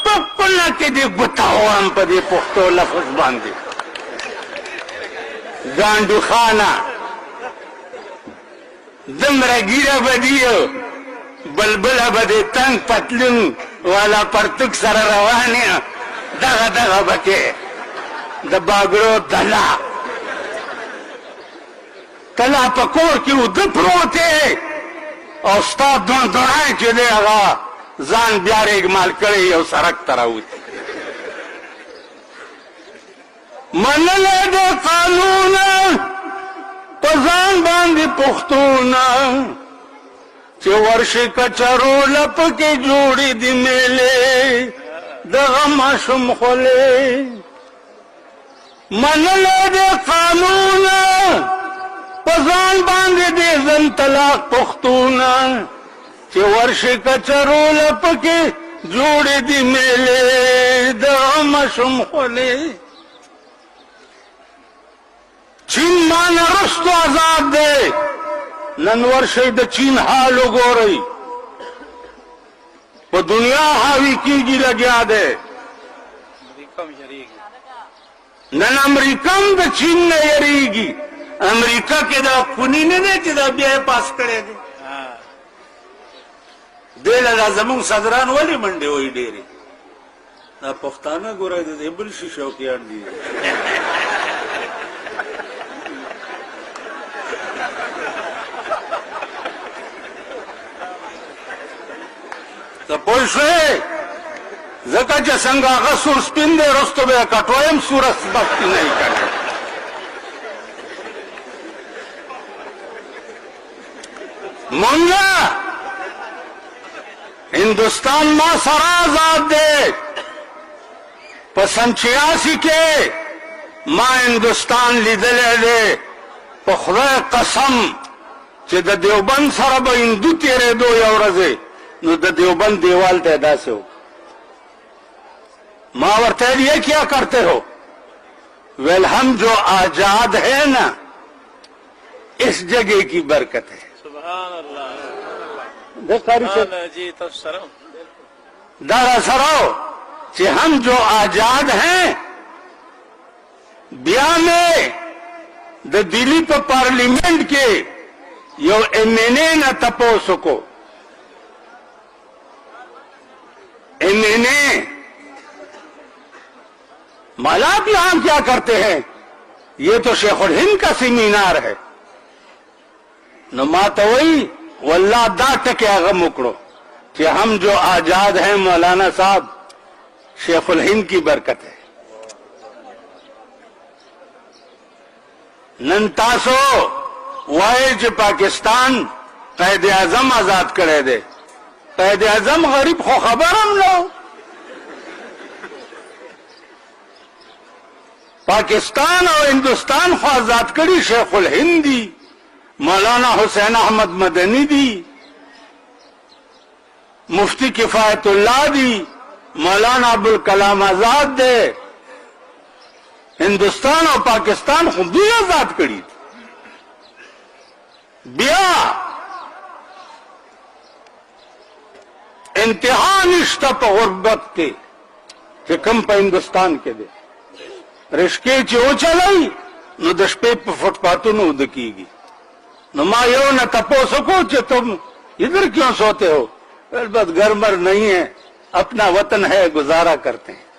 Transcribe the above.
پپنا کې دې بتاو هم په دې پښتو لفظ باندې ګاندو خانه دمره ګیره به دیو بلبله به دې تنګ پتلون والا پرتوک سره روان یم دغه به کې د باګړو دلا کله په کور کې اوده پروت دی او ستا دونډړی چې دی هغه ځان بیا ریګمال کړی یو سړک ته راوځي منلی د قانونه په ځان باندې پښتونه چې ورشي کچرو لپ کې جوړې دي میلې دغه ماشوم خولې منلی د قانونه په ځان باندې دې ځم طلاق پښتونه چې ورشي کچرو لپ کې جوړې دي میلې دغه ماشوم خولې چین مانا رستو آزاد دے ننور شئی دا چین حال وګورئ په دنیا حاوی کیږي لګیا دے نن امریکم دا چین نه یریږي امریکا کې دا خونی نه دی چې دا بیا پاس کړی دی دې له زموږ صدران ولې منډې وایي ډېرې دا پښتانه ګورئ د بل شي شوقیان دي ته پوه شوې ځکه چې څنګه هغه سور سپین دی رستو به یې کټویم سوره بختي نه یې کړی مونږه ہندوستان ما سره آزاد دی په سن 86 کې ما ہندوستان لیدلی دی په خدای قسم چې د دیوبند سره به هندو تېرېدو یو ورځې نو د دیوبند دیوال ته داسې ہو ما ورته یہ کیا کرتے ہو ویل ہم جو آزاد ہے نا اس جگہ کی برکت ہے سبحان اللہ جی دارا سرو کہ ہم جو آزاد ہیں بیا میں دا دلی پہ پارلیمنٹ کے یو ایم این اے نہ تپو سکو ایم این اے مالات یہاں کیا کرتے ہیں یہ تو شیخ الہند کا سیمینار ہے نماتوئی واللہ دا ٹکے غم اکڑو کہ ہم جو آزاد ہیں مولانا صاحب شیخ الہند کی برکت ہے ننتاسو وائج پاکستان قائد اعظم آزاد کرے دے قائد اعظم غریب خو خبر ہم لو پاکستان اور ہندوستان خو آزاد کری شیخ الہند دی مولانا حسین احمد مدنی دی مفتی کفایت اللہ دی مولانا ابوالکلام آزاد دے ہندوستان اور پاکستان خود بھی آزاد کری بیا انتہا نشتا پا غربت کے کہ کم پا ہندوستان کے دے رشکے چو چلائی نو دشپے پا فٹ پاتو نو دکی گی نو ما یو نہ تپو سکو کہ تم ادھر کیوں سوتے ہو بس گھر مر نہیں ہے اپنا وطن ہے گزارا کرتے ہیں